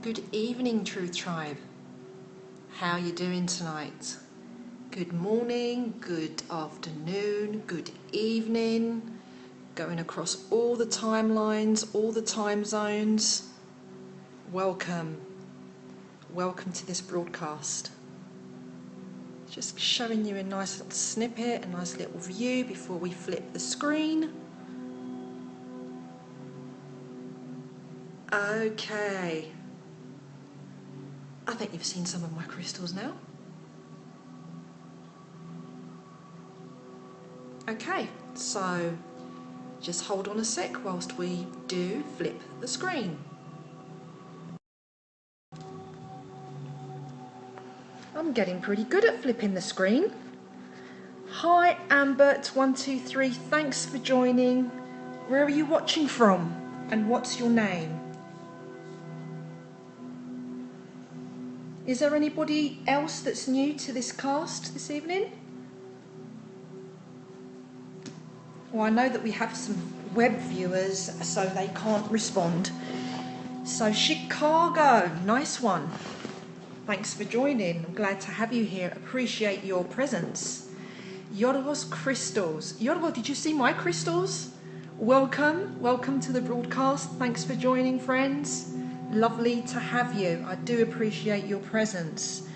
Good evening, Truth Tribe. How are you doing tonight? Good morning, good afternoon, good evening. Going across all the timelines, all the time zones. Welcome. Welcome to this broadcast. Just showing you a nice little snippet, a nice little view before we flip the screen. Okay. I think you've seen some of my crystals now. Okay, so just hold on a sec whilst we do flip the screen. I'm getting pretty good at flipping the screen. Hi Ambert123, thanks for joining. Where are you watching from and what's your name? Is there anybody else that's new to this cast this evening? Well, I know that we have some web viewers, so they can't respond. So Chicago, nice one. Thanks for joining. I'm glad to have you here. Appreciate your presence. Yorgos Crystals. Yorgos, did you see my crystals? Welcome. Welcome to the broadcast. Thanks for joining, friends. Lovely to have you. I do appreciate your presence.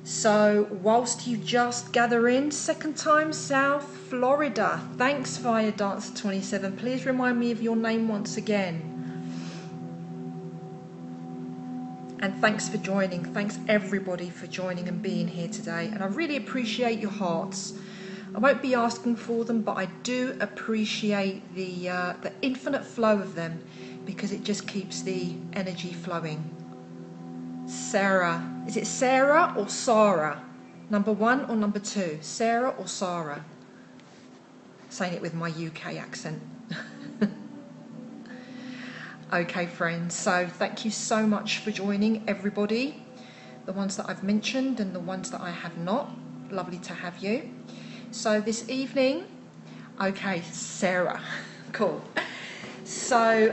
So whilst you just gather in, second time South Florida. Thanks via Dancer27. Please remind me of your name once again. And thanks for joining. Thanks everybody for joining and being here today. And I really appreciate your hearts. I won't be asking for them, but I do appreciate the infinite flow of them, because it just keeps the energy flowing. Sarah, is it Sarah or Sarah? Number 1 or number 2? Sarah or Sarah? Saying it with my UK accent. Okay, friends, so thank you so much for joining, everybody. The ones that I've mentioned and the ones that I have not. Lovely to have you. So this evening, okay, Sarah, cool. So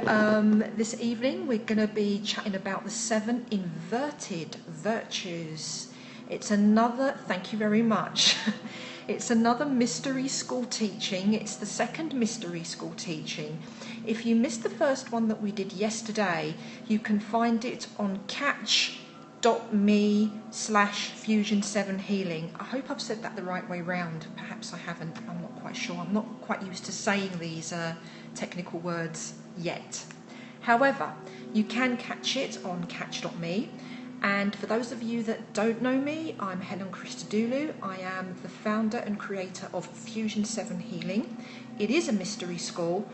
this evening we're going to be chatting about the 7 inverted virtues. It's another, thank you very much. It's another mystery school teaching. It's the second mystery school teaching. If you missed the first one that we did yesterday, you can find it on catch.me/fusion7healing. I hope I've said that the right way round. Perhaps I haven't. I'm not quite sure. I'm not quite used to saying these technical words yet. However, you can catch it on catch.me. And for those of you that don't know me, I'm Helen Christodoulou. I am the founder and creator of Fusion 7 Healing. It is a mystery school,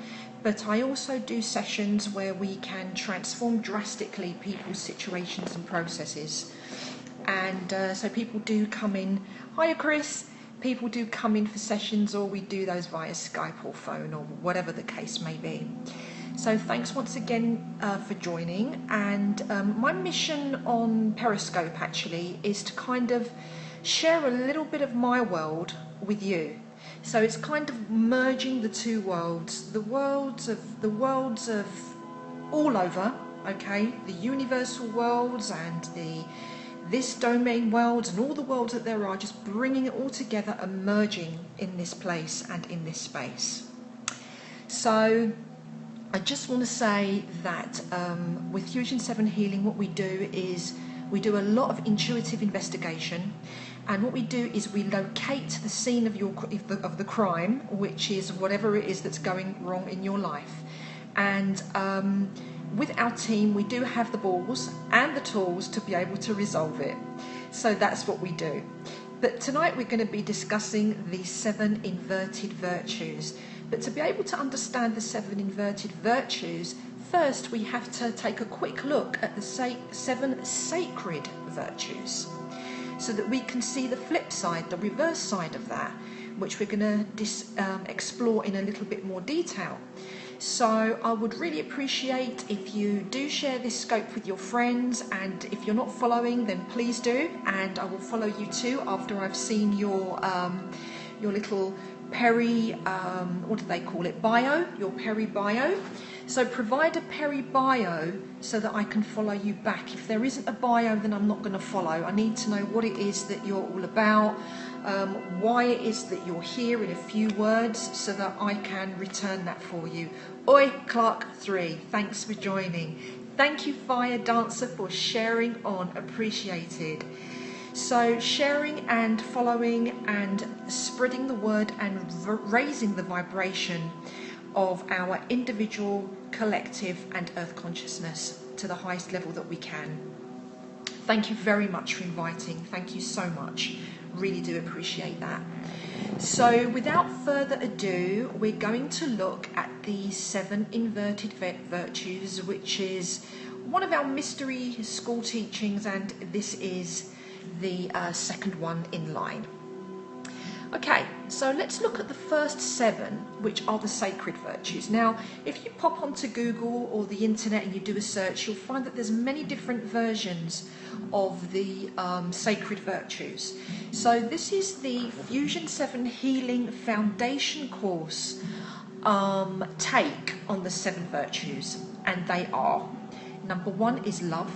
but I also do sessions where we can transform drastically people's situations and processes. And so people do come in. Hiya, Chris. People do come in for sessions, or we do those via Skype or phone or whatever the case may be. So thanks once again for joining. And my mission on Periscope actually is to kind of share a little bit of my world with you. So it's kind of merging the two worlds, the worlds of all over, okay, the universal worlds and this domain world and all the worlds that there are, just bringing it all together and merging in this place and in this space. So I just want to say that with Fusion 7 Healing, what we do is we do a lot of intuitive investigation, and what we do is we locate the scene of the crime, which is whatever it is that's going wrong in your life. And with our team, we do have the balls and the tools to be able to resolve it. So that's what we do. But tonight we're going to be discussing the 7 inverted virtues. But to be able to understand the 7 inverted virtues, first we have to take a quick look at the 7 sacred virtues, so that we can see the flip side, the reverse side of that, which we're going to explore in a little bit more detail. So I would really appreciate if you do share this scope with your friends, and if you're not following, then please do, and I will follow you too after I've seen your little Peri, what do they call it, bio, your Peri bio. So provide a peri-bio so that I can follow you back. If there isn't a bio, then I'm not going to follow. I need to know what it is that you're all about, why it is that you're here in a few words so that I can return that for you. Oi, Clark 3, thanks for joining. Thank you, Fire Dancer, for sharing on. Appreciated. So sharing and following and spreading the word and raising the vibration of our individual, collective and earth consciousness to the highest level that we can. Thank you very much for inviting. Thank you so much. Really do appreciate that. So without further ado, we're going to look at the 7 inverted virtues, which is one of our mystery school teachings, and this is the second one in line. Okay, so let's look at the first 7, which are the sacred virtues. Now, if you pop onto Google or the internet and you do a search, you'll find that there's many different versions of the sacred virtues. So this is the Fusion 7 Healing Foundation course take on the 7 virtues, and they are: number 1 is love,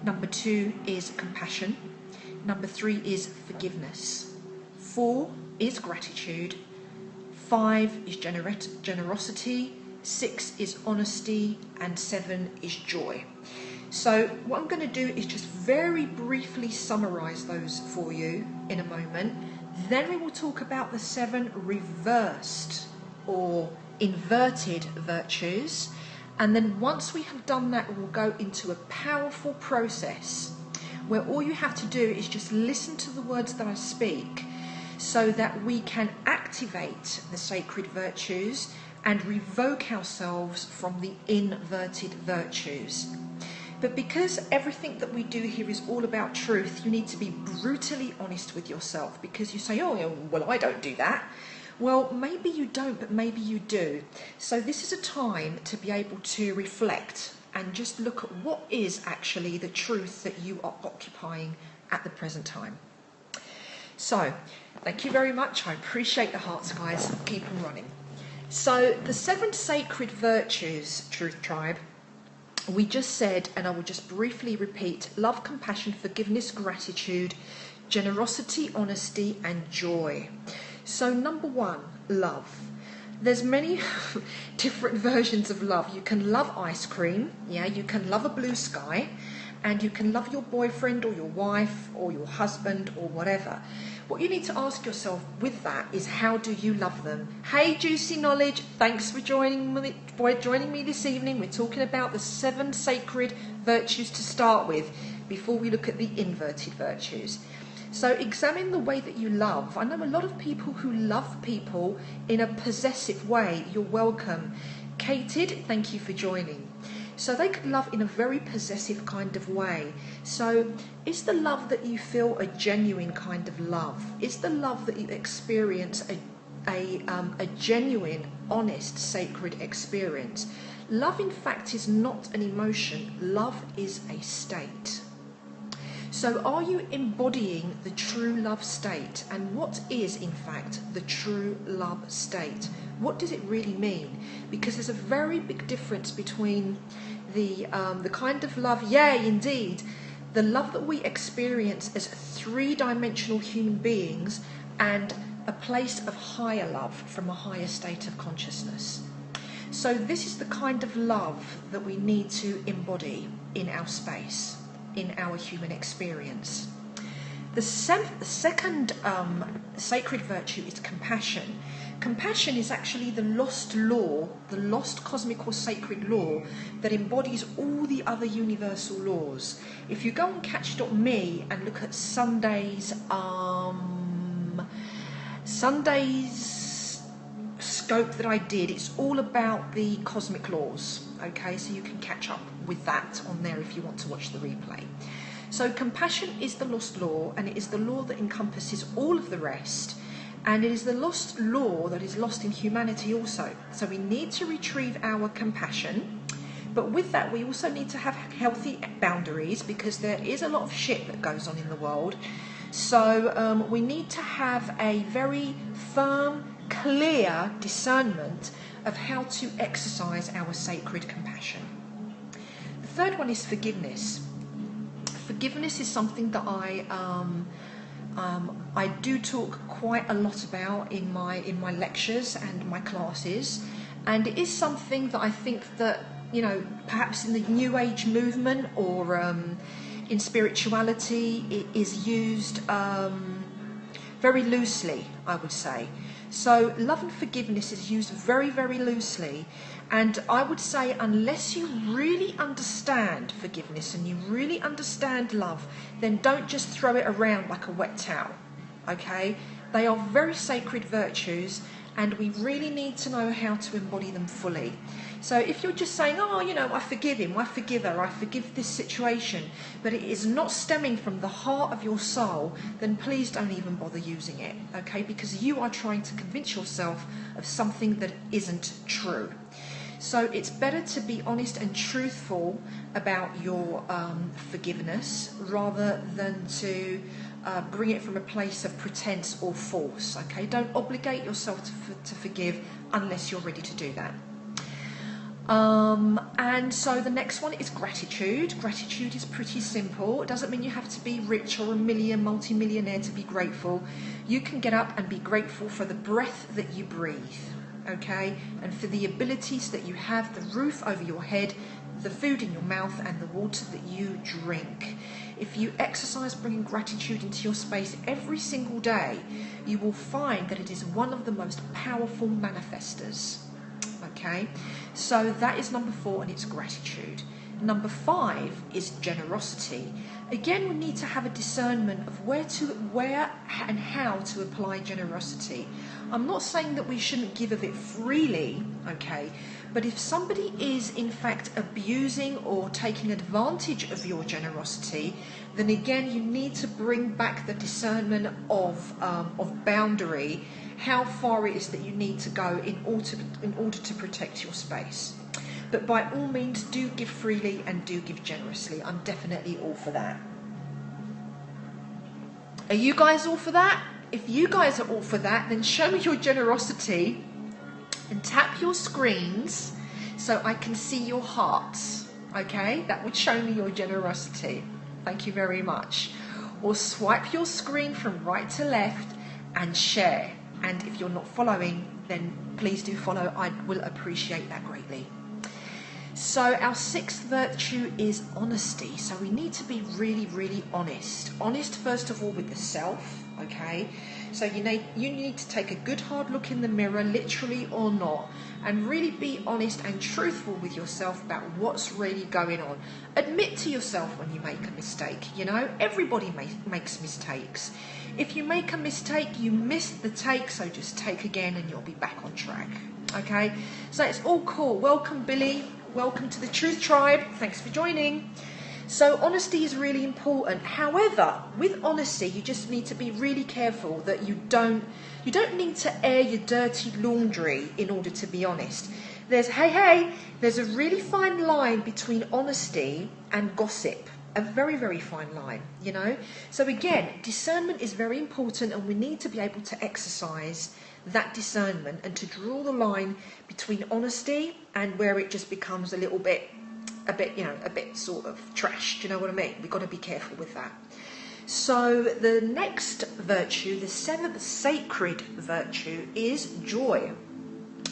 number 2 is compassion, number 3 is forgiveness, 4 is gratitude, 5 is generosity, 6 is honesty, and 7 is joy. So what I'm going to do is just very briefly summarize those for you in a moment. Then we will talk about the 7 reversed or inverted virtues. And then once we have done that, we'll go into a powerful process where all you have to do is just listen to the words that I speak so that we can activate the sacred virtues and revoke ourselves from the inverted virtues. But because everything that we do here is all about truth, you need to be brutally honest with yourself, because you say, oh, well, I don't do that. Well, maybe you don't, but maybe you do. So this is a time to be able to reflect and just look at what is actually the truth that you are occupying at the present time. So, thank you very much. I appreciate the hearts, guys. Keep them running. So, the 7 sacred virtues, Truth Tribe, we just said, and I will just briefly repeat: love, compassion, forgiveness, gratitude, generosity, honesty, and joy. So, number 1, love. There's many different versions of love. You can love ice cream, yeah, you can love a blue sky, and you can love your boyfriend or your wife or your husband or whatever. What you need to ask yourself with that is, how do you love them? Hey, Juicy Knowledge, thanks for joining me this evening. We're talking about the 7 sacred virtues to start with before we look at the inverted virtues. So examine the way that you love. I know a lot of people who love people in a possessive way. You're welcome. Kated, thank you for joining. So they could love in a very possessive kind of way. So is the love that you feel a genuine kind of love? Is the love that you experience a genuine, honest, sacred experience? Love, in fact, is not an emotion. Love is a state. So are you embodying the true love state? And what is, in fact, the true love state? What does it really mean? Because there's a very big difference between the kind of love, yay, indeed, the love that we experience as 3-dimensional human beings, and a place of higher love from a higher state of consciousness. So this is the kind of love that we need to embody in our space, in our human experience. The second sacred virtue is compassion. Compassion is actually the lost law, the lost cosmic or sacred law that embodies all the other universal laws. If you go on catch.me and look at Sunday's scope that I did, it's all about the cosmic laws. Okay, so you can catch up with that on there if you want to watch the replay. So compassion is the lost law, and it is the law that encompasses all of the rest, and it is the lost law that is lost in humanity also. So we need to retrieve our compassion, but with that we also need to have healthy boundaries, because there is a lot of shit that goes on in the world. So we need to have a very firm, clear discernment of how to exercise our sacred compassion. The third one is forgiveness. Forgiveness is something that I do talk quite a lot about in my lectures and my classes, and it is something that I think that, you know, perhaps in the New Age movement or in spirituality, it is used very loosely, I would say. So love and forgiveness is used very, very loosely, and I would say unless you really understand forgiveness and you really understand love, then don't just throw it around like a wet towel, okay? They are very sacred virtues, and we really need to know how to embody them fully. So if you're just saying, oh, you know, I forgive him, I forgive her, I forgive this situation, but it is not stemming from the heart of your soul, then please don't even bother using it, okay? Because you are trying to convince yourself of something that isn't true. So it's better to be honest and truthful about your forgiveness rather than to bring it from a place of pretense or force, okay? Don't obligate yourself to forgive unless you're ready to do that. And so the next one is gratitude. Gratitude is pretty simple. It doesn't mean you have to be rich or a multi-millionaire to be grateful. You can get up and be grateful for the breath that you breathe, okay? And for the abilities that you have, the roof over your head, the food in your mouth, and the water that you drink. If you exercise bringing gratitude into your space every single day, you will find that it is one of the most powerful manifestors. Okay, so that is number 4, and it's gratitude. Number 5 is generosity. Again, we need to have a discernment of where and how to apply generosity. I'm not saying that we shouldn't give of it freely, okay, but if somebody is in fact abusing or taking advantage of your generosity, then again you need to bring back the discernment of boundary, how far it is that you need to go in order to protect your space. But by all means, do give freely and do give generously. I'm definitely all for that. Are you guys all for that? If you guys are all for that, then show me your generosity and tap your screens so I can see your hearts, okay? That would show me your generosity. Thank you very much. Or swipe your screen from right to left and share. And if you're not following, then please do follow. I will appreciate that greatly. So our 6th virtue is honesty. So we need to be really, really honest. Honest, first of all, with the self, okay? So you need to take a good hard look in the mirror, literally or not, and really be honest and truthful with yourself about what's really going on. Admit to yourself when you make a mistake, you know? Everybody makes mistakes. If you make a mistake, you missed the take, so just take again and you'll be back on track, okay? So it's all cool. Welcome, Billy. Welcome to the Truth Tribe. Thanks for joining. So honesty is really important. However, with honesty, you just need to be really careful that you don't need to air your dirty laundry in order to be honest. There's a really fine line between honesty and gossip. A very, very fine line, you know. So again, discernment is very important, and we need to be able to exercise that discernment and to draw the line between honesty and where it just becomes a bit sort of trash. Do you know what I mean? We've got to be careful with that. So the next virtue, the 7th sacred virtue, is joy.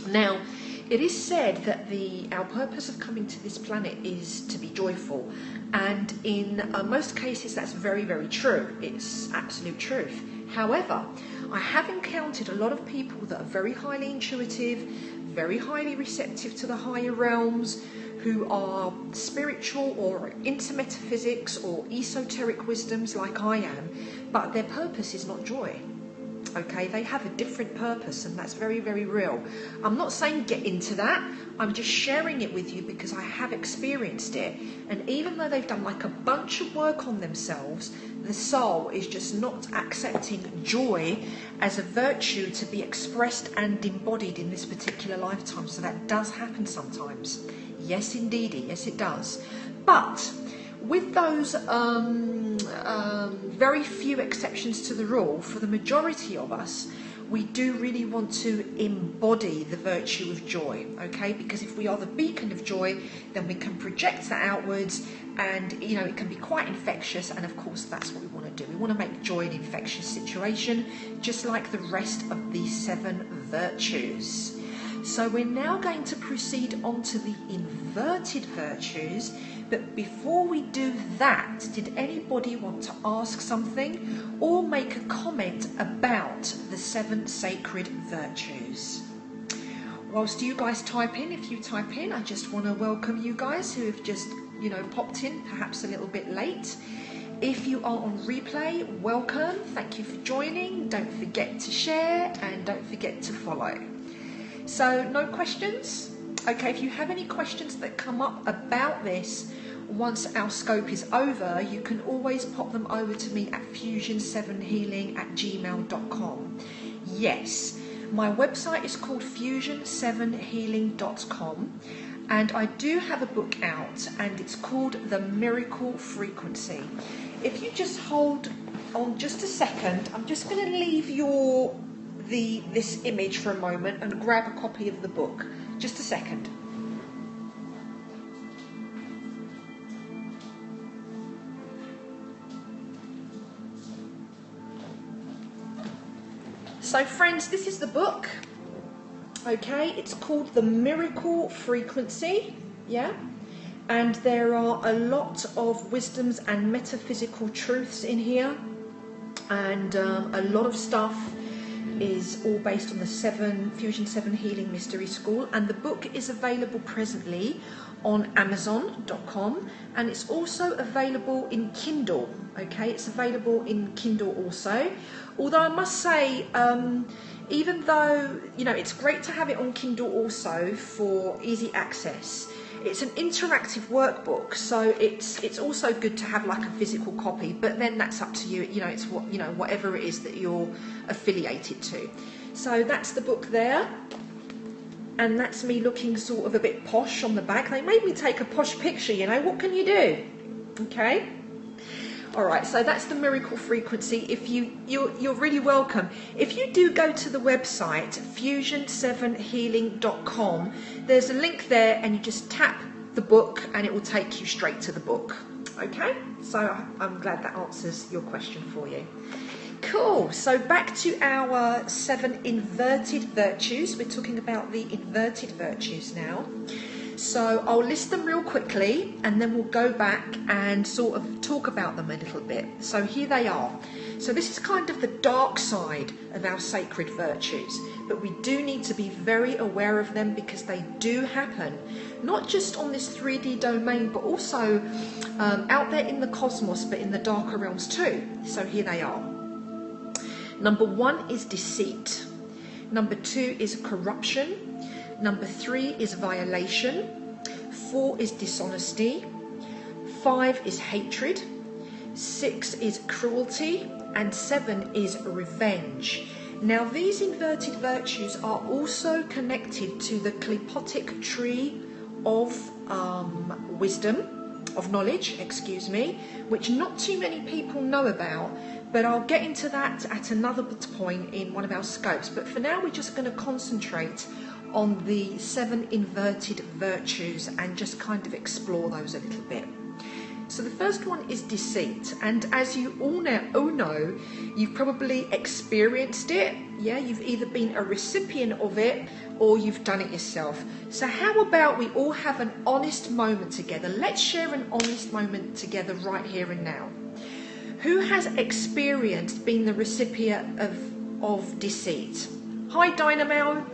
Now, it is said that our purpose of coming to this planet is to be joyful, and in most cases that's very, very true. It's absolute truth. However, I have encountered a lot of people that are very highly intuitive, very highly receptive to the higher realms, who are spiritual or into metaphysics or esoteric wisdoms like I am, but their purpose is not joy. Okay, they have a different purpose, and that's very, very real. I'm not saying get into that. I'm just sharing it with you because I have experienced it. And even though they've done like a bunch of work on themselves, the soul is just not accepting joy as a virtue to be expressed and embodied in this particular lifetime. So that does happen sometimes. Yes, indeedy. Yes, it does. But with those very few exceptions to the rule, for the majority of us, we do really want to embody the virtue of joy, okay? Because if we are the beacon of joy, then we can project that outwards, and you know, it can be quite infectious, and of course that's what we want to do. We want to make joy an infectious situation, just like the rest of the 7 virtues. So we're now going to proceed on to the inverted virtues, but before we do that, did anybody want to ask something or make a comment about the 7 sacred virtues? Whilst you guys type in, if you type in, I just want to welcome you guys who have just, you know, popped in, perhaps a little bit late. If you are on replay, welcome, thank you for joining. Don't forget to share and don't forget to follow. So no questions? Okay, if you have any questions that come up about this once our scope is over, you can always pop them over to me at fusion7healing@gmail.com. Yes, my website is called fusion7healing.com, and I do have a book out, and it's called The Miracle Frequency. If you just hold on just a second, I'm just going to leave this image for a moment and grab a copy of the book. Just a second. So friends, this is the book. Okay, it's called The Miracle Frequency. Yeah. And there are a lot of wisdoms and metaphysical truths in here, and a lot of stuff is all based on the Fusion 7 Healing Mystery School, and the book is available presently on Amazon.com, and it's also available in Kindle. Okay, it's available in Kindle also, although I must say, even though, you know, it's great to have it on Kindle also for easy access, it's an interactive workbook, so it's also good to have like a physical copy, but then that's up to you. You know, it's whatever it is that you're affiliated to. So that's the book there, and that's me looking sort of a bit posh on the back. They made me take a posh picture, you know, what can you do? Okay. All right, so that's the Miracle Frequency. If you're really welcome. If you do go to the website fusion7healing.com, there's a link there, and you just tap the book and it will take you straight to the book. Okay, so I'm glad that answers your question for you. Cool, so back to our 7 inverted virtues. We're talking about the inverted virtues now. So I'll list them real quickly, and then we'll go back and sort of talk about them a little bit. So here they are. So this is kind of the dark side of our sacred virtues, but we do need to be very aware of them, because they do happen, not just on this 3D domain, but also out there in the cosmos, but in the darker realms too. So here they are. Number 1 is deceit. Number 2 is corruption. Number 3 is violation. 4 is dishonesty. 5 is hatred. 6 is cruelty. And 7 is revenge. Now these inverted virtues are also connected to the clipotic tree of wisdom, of knowledge, excuse me, which not too many people know about, but I'll get into that at another point in one of our scopes. But for now, we're just going to concentrate on the 7 inverted virtues and just kind of explore those a little bit. So the first one is deceit, and as you all know, you've probably experienced it. Yeah, you've either been a recipient of it or you've done it yourself. So how about we all have an honest moment together? Let's share an honest moment together right here and now. Who has experienced being the recipient of deceit? Hi Dynamo,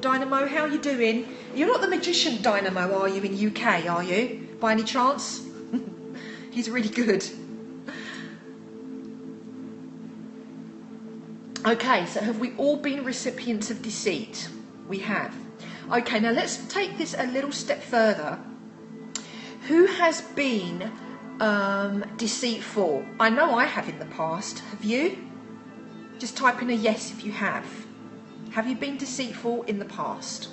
how are you doing? You're not the magician Dynamo, are you, in UK, are you, by any chance? He's really good. Okay, so have we all been recipients of deceit? We have. Okay, now let's take this a little step further. Who has been deceitful? I know I have in the past. Have you? Just type in a yes if you have. Have you been deceitful in the past?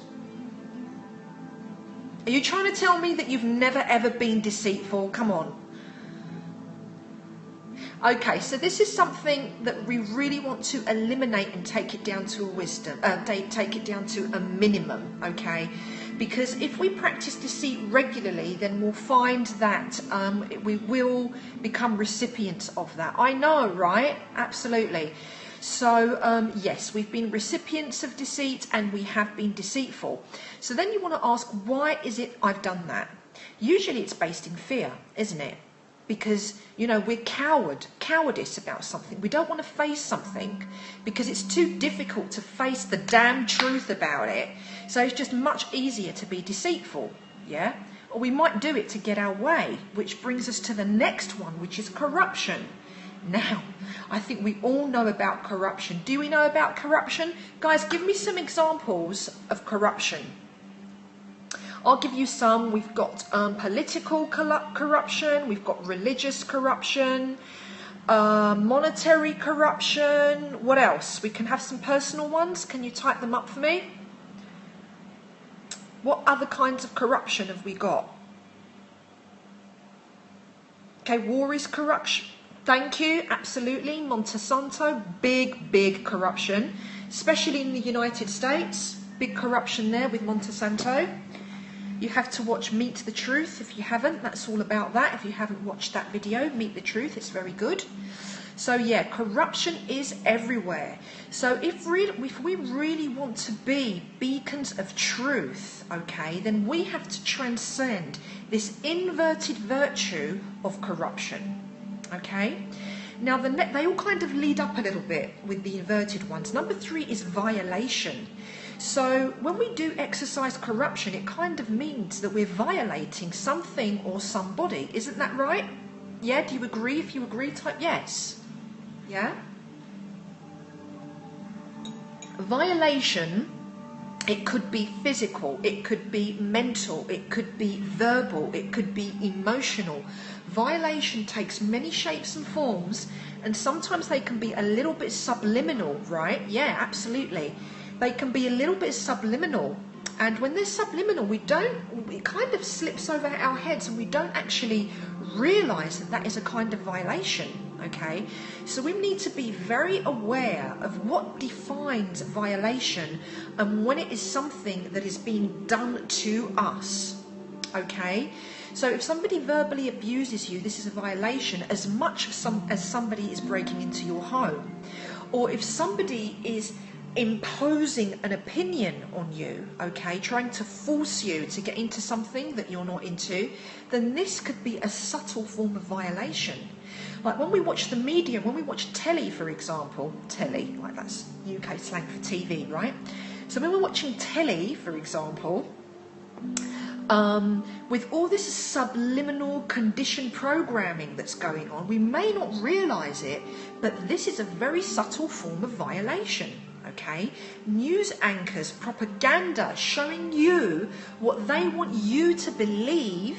Are you trying to tell me that you've never ever been deceitful? Come on. Okay, so this is something that we really want to eliminate and take it down to a wisdom, take it down to a minimum, okay? Because if we practice deceit regularly, then we'll find that we will become recipients of that. I know, right? Absolutely. So yes, we've been recipients of deceit and we have been deceitful. So then you want to ask, why is it I've done that? Usually it's based in fear, isn't it? Because, you know, we're cowardice about something. We don't want to face something because it's too difficult to face the damn truth about it. So it's just much easier to be deceitful, yeah? Or we might do it to get our way, which brings us to the next one, which is corruption. Now, I think we all know about corruption. Do we know about corruption? Guys, give me some examples of corruption. I'll give you some. We've got political corruption, we've got religious corruption, monetary corruption. What else? We can have some personal ones. Can you type them up for me? What other kinds of corruption have we got? Okay, war is corruption. Thank you, absolutely. Monsanto, big corruption, especially in the United States. Big corruption there with Monsanto. You have to watch Meet the Truth if you haven't. That's all about that. If you haven't watched that video, Meet the Truth, it's very good. So yeah, corruption is everywhere. So if we really want to be beacons of truth, okay, then we have to transcend this inverted virtue of corruption, okay? Now they all kind of lead up a little bit with the inverted ones. Number 3 is violation. So when we do exercise corruption, it kind of means that we're violating something or somebody. Isn't that right? Yeah, do you agree? If you agree, type yes. Yeah? Violation, it could be physical, it could be mental, it could be verbal, it could be emotional. Violation takes many shapes and forms, and sometimes they can be a little bit subliminal, right? Yeah, absolutely. They can be a little bit subliminal, and when they're subliminal, it kind of slips over our heads and we don't actually realize that that is a kind of violation, okay? So we need to be very aware of what defines violation and when it is something that is being done to us, okay? So if somebody verbally abuses you, this is a violation as much as somebody is breaking into your home. Or if somebody is imposing an opinion on you, okay, trying to force you to get into something that you're not into, then this could be a subtle form of violation. Like when we watch the media, when we watch telly, for example, telly, like that's UK slang for TV, right? So when we're watching telly, for example, with all this subliminal conditioned programming that's going on, we may not realise it, but this is a very subtle form of violation. Okay, news anchors, propaganda showing you what they want you to believe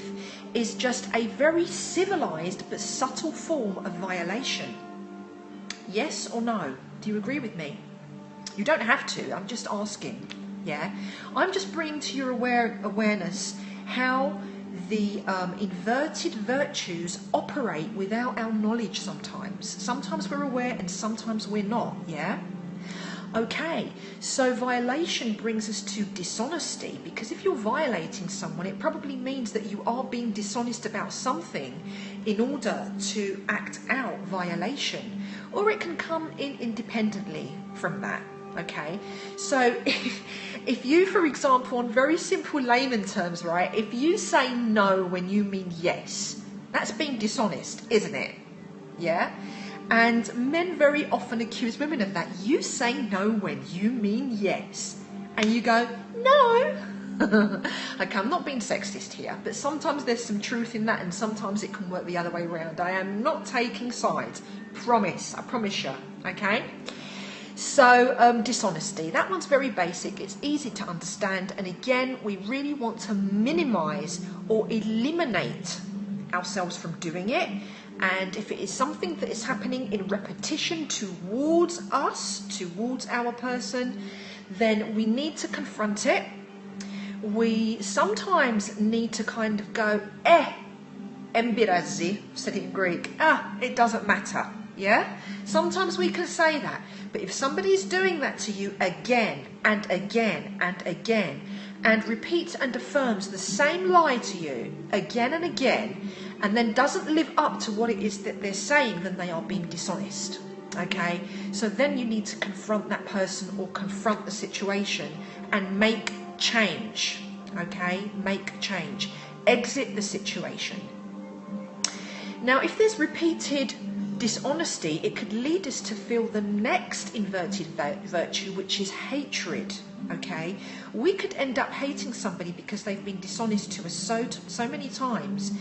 is just a very civilized but subtle form of violation. Yes or no? Do you agree with me? You don't have to, I'm just asking. Yeah, I'm just bringing to your awareness how the inverted virtues operate without our knowledge sometimes. Sometimes we're aware and sometimes we're not, yeah? Okay, so violation brings us to dishonesty, because if you're violating someone, it probably means that you are being dishonest about something in order to act out violation, or it can come in independently from that, okay? So if you, for example, on very simple layman terms, right, if you say no when you mean yes, that's being dishonest, isn't it? Yeah? And men very often accuse women of that. You say no when you mean yes. And you go, no. Okay, I'm not being sexist here, but sometimes there's some truth in that and sometimes it can work the other way around. I am not taking sides. Promise. I promise you. Okay? So, dishonesty. That one's very basic. It's easy to understand. And again, we really want to minimize or eliminate ourselves from doing it. And if it is something that is happening in repetition towards us, towards our person, then we need to confront it. We sometimes need to kind of go, embirazzi, said it in Greek. It doesn't matter. Yeah? Sometimes we can say that. But if somebody's doing that to you again and again and again, and repeats and affirms the same lie to you again and again, and then doesn't live up to what it is that they're saying, then they are being dishonest. Okay? So then you need to confront that person or confront the situation and make change. Okay? Make change. Exit the situation. Now, if there's repeated dishonesty, it could lead us to feel the next inverted virtue, which is hatred. Okay, we could end up hating somebody because they've been dishonest to us so many times,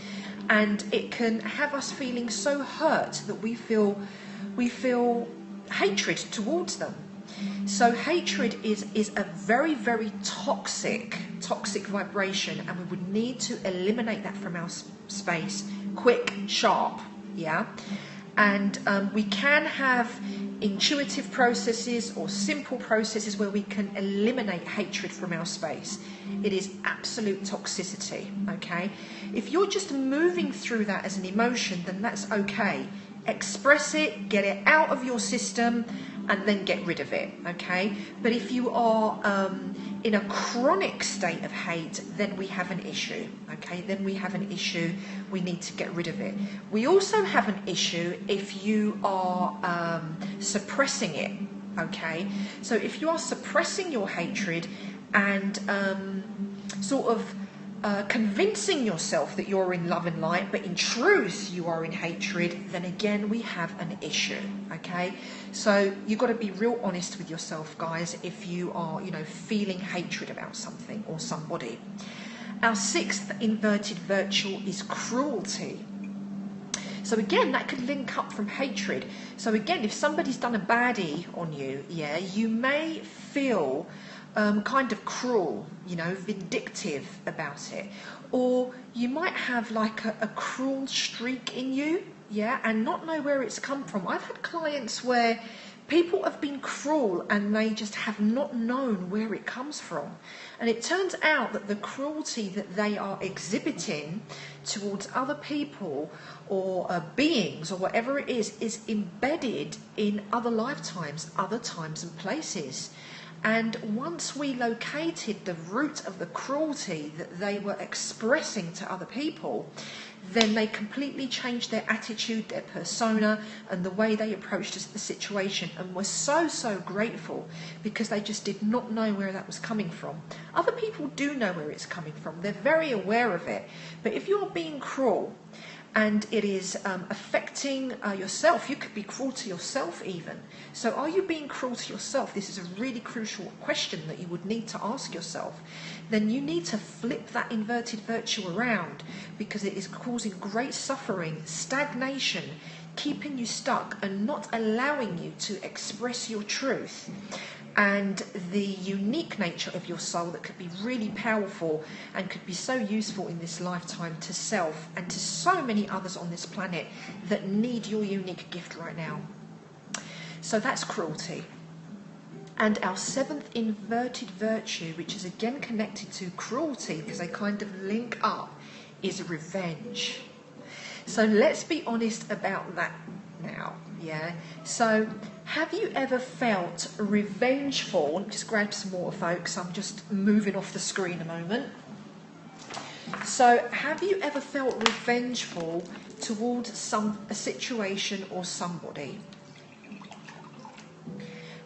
and it can have us feeling so hurt that we feel hatred towards them. So hatred is a very, very toxic vibration, and we would need to eliminate that from our space quick, sharp. Yeah. And we can have intuitive processes or simple processes where we can eliminate hatred from our space. It is absolute toxicity, okay? If you're just moving through that as an emotion, then that's okay. Express it, get it out of your system, and then get rid of it, okay? But if you are in a chronic state of hate, then we have an issue, okay? Then we have an issue. We need to get rid of it. We also have an issue if you are suppressing it, okay? So if you are suppressing your hatred and convincing yourself that you're in love and light, but in truth you are in hatred, then again we have an issue, okay? So you've got to be real honest with yourself, guys, if you are, feeling hatred about something or somebody. Our sixth inverted virtue is cruelty. So again, that could link up from hatred. So again, if somebody's done a baddie on you, yeah, you may feel kind of cruel, vindictive about it. Or you might have like a cruel streak in you, yeah, and not know where it's come from. I've had clients where people have been cruel and they just have not known where it comes from. And it turns out that the cruelty that they are exhibiting towards other people or beings or whatever it is embedded in other lifetimes, other times and places. And once we located the root of the cruelty that they were expressing to other people, then they completely changed their attitude, their persona, and the way they approached the situation, and were so grateful because they just did not know where that was coming from. Other people do know where it's coming from. They're very aware of it. But if you're being cruel, and it is affecting yourself, you could be cruel to yourself even. So are you being cruel to yourself? This is a really crucial question that you would need to ask yourself. Then you need to flip that inverted virtue around, because it is causing great suffering, stagnation, keeping you stuck and not allowing you to express your truth and the unique nature of your soul that could be really powerful and could be so useful in this lifetime to self and to so many others on this planet that need your unique gift right now. So that's cruelty. And our seventh inverted virtue, which is again connected to cruelty because they kind of link up, is revenge. So let's be honest about that now, yeah? So have you ever felt revengeful? Let me just grab some water, folks. I'm just moving off the screen a moment. So have you ever felt revengeful towards a situation or somebody?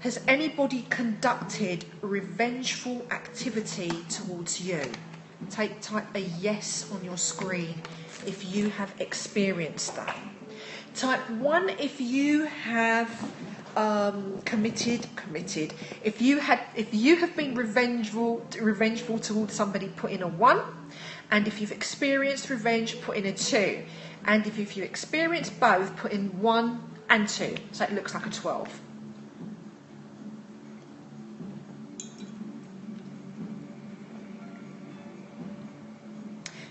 Has anybody conducted revengeful activity towards you? Type a yes on your screen if you have experienced that. Type 1 if you have committed. If you have been revengeful towards somebody, put in a 1. And if you've experienced revenge, put in a 2. And if you've experienced both, put in 1 and 2. So it looks like a 12.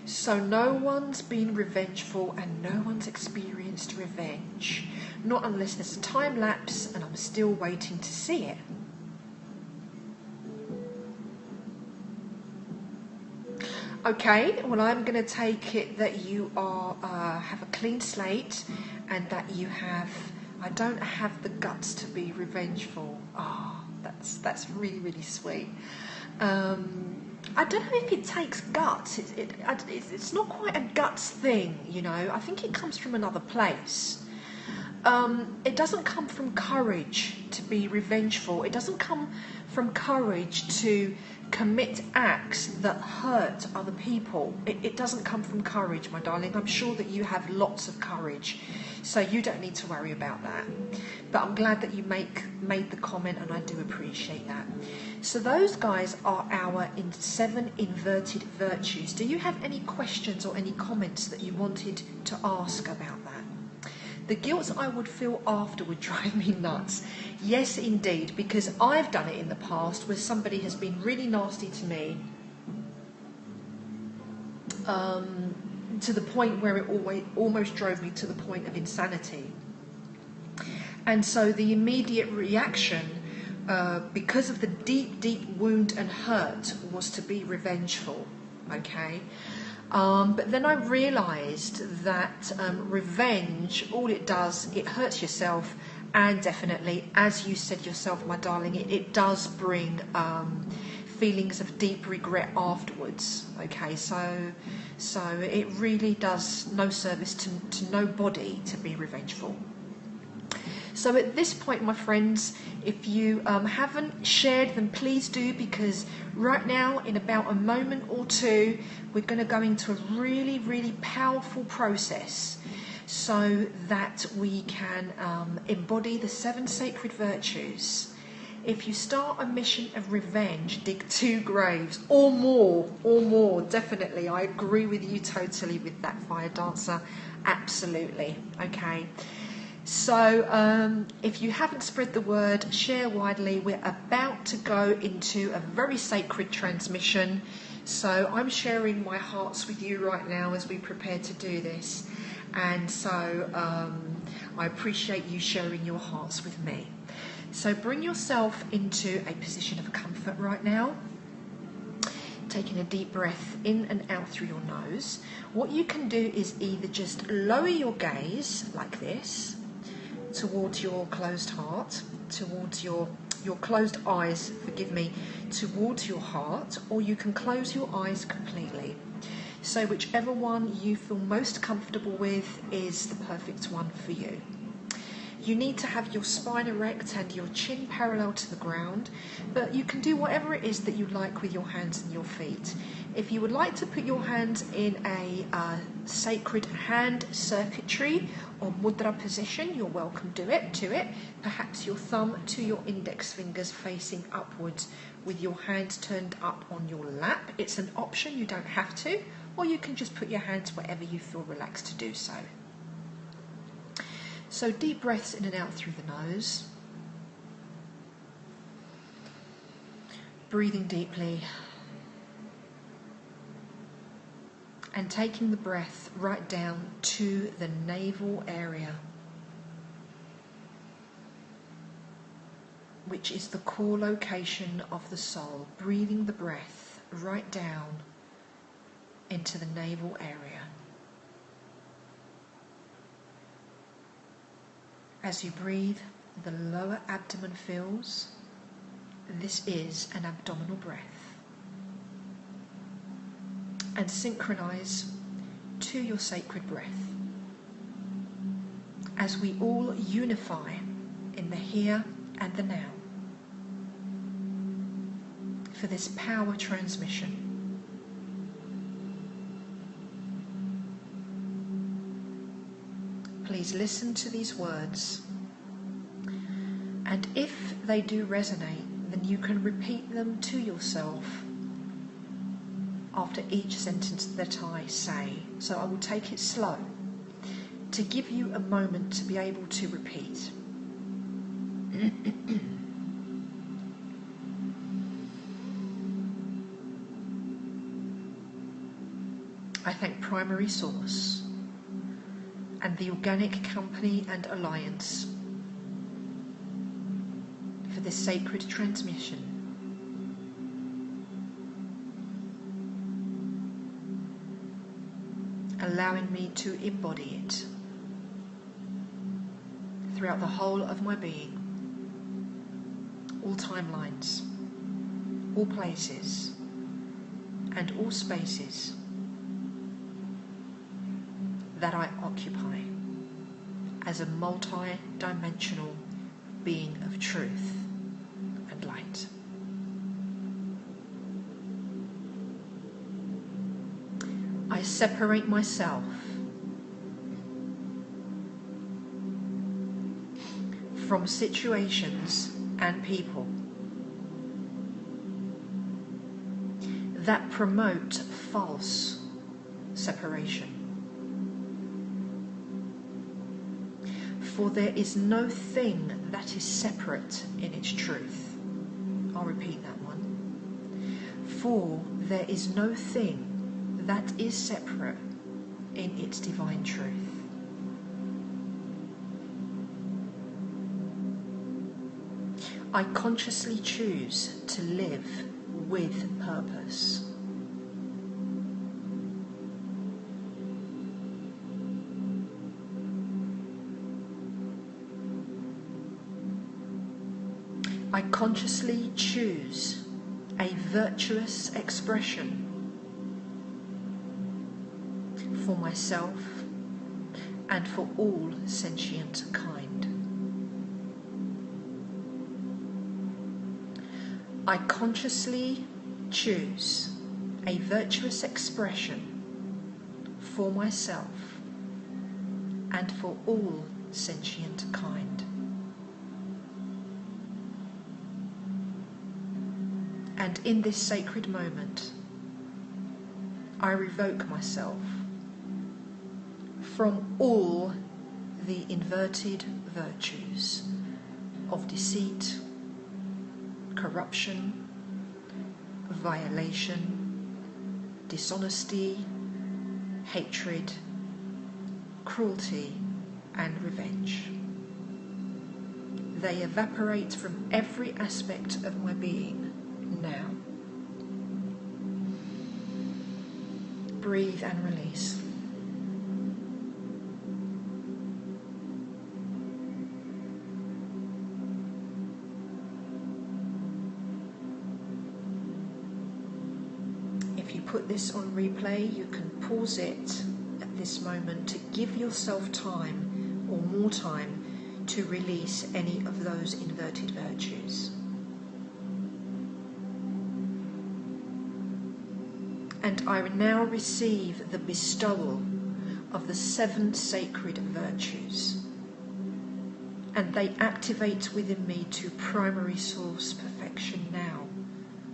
So no one's been revengeful and no one's experienced revenge. Not unless there's a time lapse and I'm still waiting to see it. Okay, well, I'm going to take it that you are have a clean slate, and that you have. I don't have the guts to be revengeful. Ah, that's really, really sweet. I don't know if it takes guts. It's not quite a guts thing, you know. I think it comes from another place. It doesn't come from courage to be revengeful. It doesn't come from courage to commit acts that hurt other people. It doesn't come from courage, my darling. I'm sure that you have lots of courage, so you don't need to worry about that. But I'm glad that you made the comment, and I do appreciate that. So those guys are our 7 inverted virtues. Do you have any questions or any comments that you wanted to ask about that? The guilt I would feel after would drive me nuts. Yes, indeed, because I've done it in the past where somebody has been really nasty to me, to the point where it almost drove me to the point of insanity. And so the immediate reaction, because of the deep, deep wound and hurt, was to be revengeful, okay? But then I realised that revenge, all it does, it hurts yourself, and definitely, as you said yourself, my darling, it does bring feelings of deep regret afterwards. Okay, so it really does no service to nobody to be revengeful. So at this point, my friends, if you haven't shared, then please do, because right now, in about a moment or two, we're going to go into a really, really powerful process so that we can embody the 7 sacred virtues. If you start a mission of revenge, dig 2 graves or more, definitely. I agree with you totally with that, Fire Dancer. Absolutely. Okay. So if you haven't spread the word, share widely. We're about to go into a very sacred transmission. So I'm sharing my hearts with you right now as we prepare to do this. And so I appreciate you sharing your hearts with me. So bring yourself into a position of comfort right now. Taking a deep breath in and out through your nose. What you can do is either just lower your gaze like this, towards your closed heart, towards your closed eyes, forgive me, towards your heart, or you can close your eyes completely. So whichever one you feel most comfortable with is the perfect one for you. You need to have your spine erect and your chin parallel to the ground, but you can do whatever it is that you like with your hands and your feet. If you would like to put your hands in a sacred hand circuitry or mudra position, you're welcome to it. Perhaps your thumb to your index fingers facing upwards with your hands turned up on your lap. It's an option, you don't have to, or you can just put your hands wherever you feel relaxed to do so. So deep breaths in and out through the nose. Breathing deeply. And taking the breath right down to the navel area, which is the core location of the soul. Breathing the breath right down into the navel area. As you breathe, the lower abdomen fills. This is an abdominal breath. And synchronize to your sacred breath as we all unify in the here and the now for this power transmission. Please listen to these words, and if they do resonate, then you can repeat them to yourself after each sentence that I say. So I will take it slow to give you a moment to be able to repeat. I thank Primary Source and the Organic Company and Alliance for this sacred transmission. allowing me to embody it throughout the whole of my being, all timelines, all places, and all spaces that I occupy as a multi-dimensional being of truth and light. I separate myself from situations and people that promote false separation. For there is no thing that is separate in its truth. I'll repeat that one. For there is no thing that is separate in its divine truth. I consciously choose to live with purpose. I consciously choose a virtuous expression for myself and for all sentient kind. I consciously choose a virtuous expression for myself and for all sentient kind. And in this sacred moment, I revoke myself from all the inverted virtues of deceit, corruption, violation, dishonesty, hatred, cruelty, and revenge. They evaporate from every aspect of my being now. Breathe and release. If you put this on replay, you can pause it at this moment to give yourself time or more time to release any of those inverted virtues. And I now receive the bestowal of the 7 sacred virtues, and they activate within me to primary source perfection now,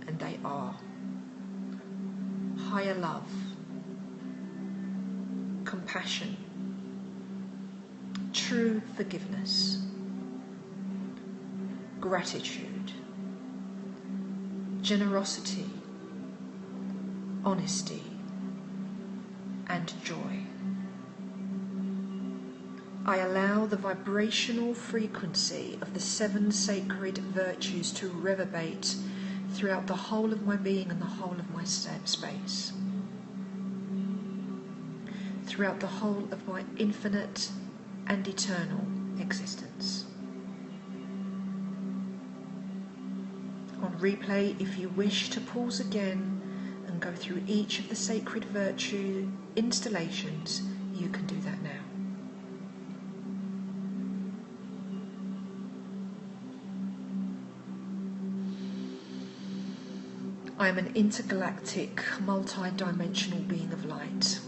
and they are higher love, compassion, true forgiveness, gratitude, generosity, honesty, and joy. I allow the vibrational frequency of the 7 sacred virtues to reverberate throughout the whole of my being and the whole of my space, throughout the whole of my infinite and eternal existence. On replay, if you wish to pause again and go through each of the sacred virtue installations, you can do that now. I am an intergalactic, multi-dimensional being of light.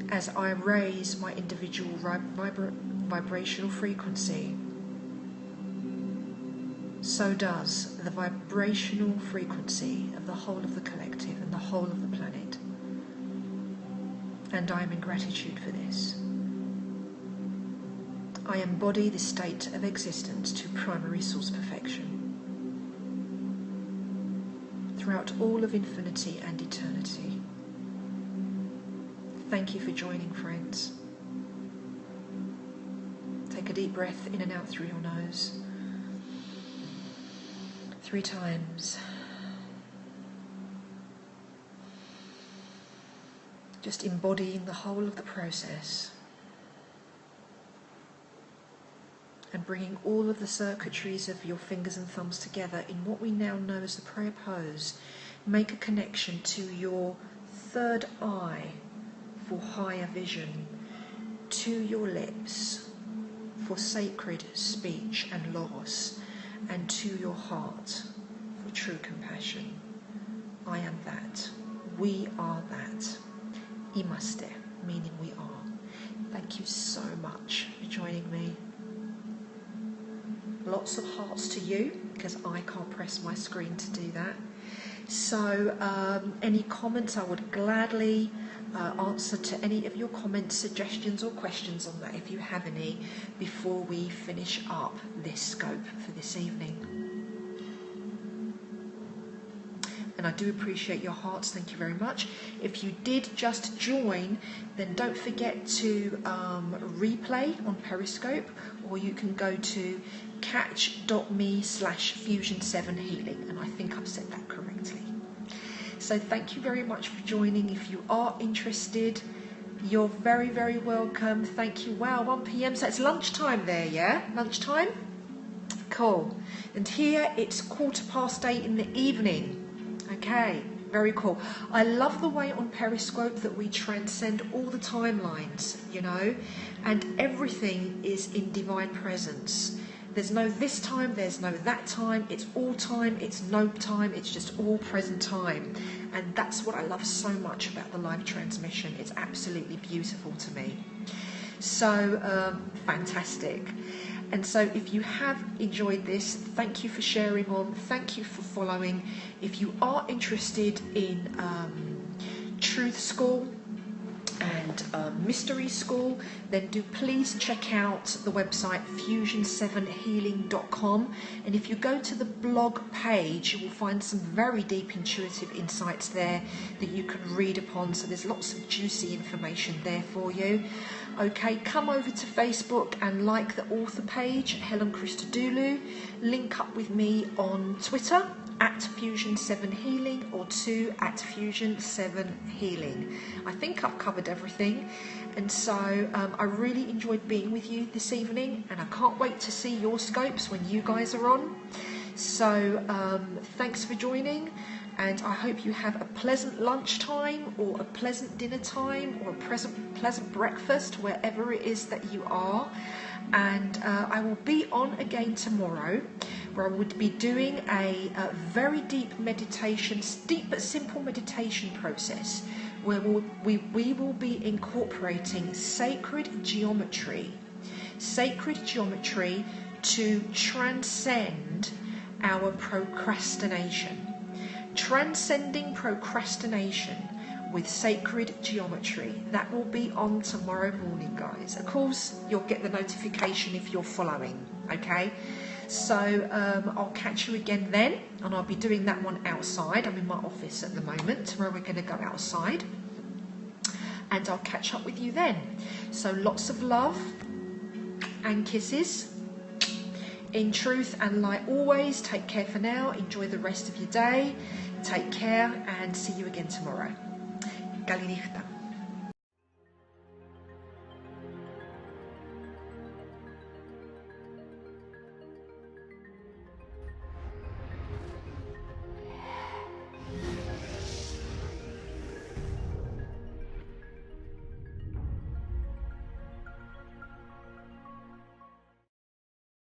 As I raise my individual vibrational frequency, so does the vibrational frequency of the whole of the collective and the whole of the planet. And I am in gratitude for this. I embody this state of existence to primary source perfection throughout all of infinity and eternity. Thank you for joining, friends. Take a deep breath in and out through your nose. 3 times. Just embodying the whole of the process. And bringing all of the circuitries of your fingers and thumbs together in what we now know as the prayer pose. Make a connection to your third eye for higher vision, to your lips for sacred speech and logos, and to your heart for true compassion. I am that. We are that. Imaste, meaning we are. Thank you so much for joining me. Lots of hearts to you, because I can't press my screen to do that. So any comments, I would gladly answer to any of your comments, suggestions or questions on that, if you have any, before we finish up this scope for this evening. And I do appreciate your hearts, thank you very much. If you did just join, then don't forget to replay on Periscope, or you can go to catch.me/fusion7healing, and I think I've said that correctly. So thank you very much for joining. If you are interested, you're very, very welcome. Thank you. Wow, 1 p.m, so it's lunchtime there, yeah? Lunchtime? Cool. And here it's 8:15 in the evening. Okay, very cool. I love the way on Periscope that we transcend all the timelines, you know, and everything is in divine presence. There's no this time, there's no that time, it's all time, it's no time, it's just all present time. And that's what I love so much about the live transmission. It's absolutely beautiful to me. So, fantastic. And so if you have enjoyed this, thank you for sharing on, thank you for following. If you are interested in Truth School and Mysteryschool, then do please check out the website fusion7healing.com. And if you go to the blog page, you will find some very deep intuitive insights there that you can read upon. So there's lots of juicy information there for you. Okay, come over to Facebook and like the author page, Helen Christodoulou. Link up with me on Twitter @Fusion7Healing or @Fusion7Healing. I think I've covered everything, and so I really enjoyed being with you this evening, and I can't wait to see your scopes when you guys are on. So thanks for joining, and I hope you have a pleasant lunchtime or a pleasant dinner time or a pleasant breakfast wherever it is that you are. And I will be on again tomorrow, where I would be doing a very deep meditation, deep but simple meditation process, where we will be incorporating sacred geometry to transcend our procrastination. Transcending procrastination with sacred geometry. That will be on tomorrow morning, guys. Of course, you'll get the notification if you're following, okay? So I'll catch you again then, and I'll be doing that one outside. I'm in my office at the moment, where we're going to go outside, and I'll catch up with you then. So lots of love and kisses. In truth and light always. Take care for now. Enjoy the rest of your day. Take care, and see you again tomorrow. Galinichta.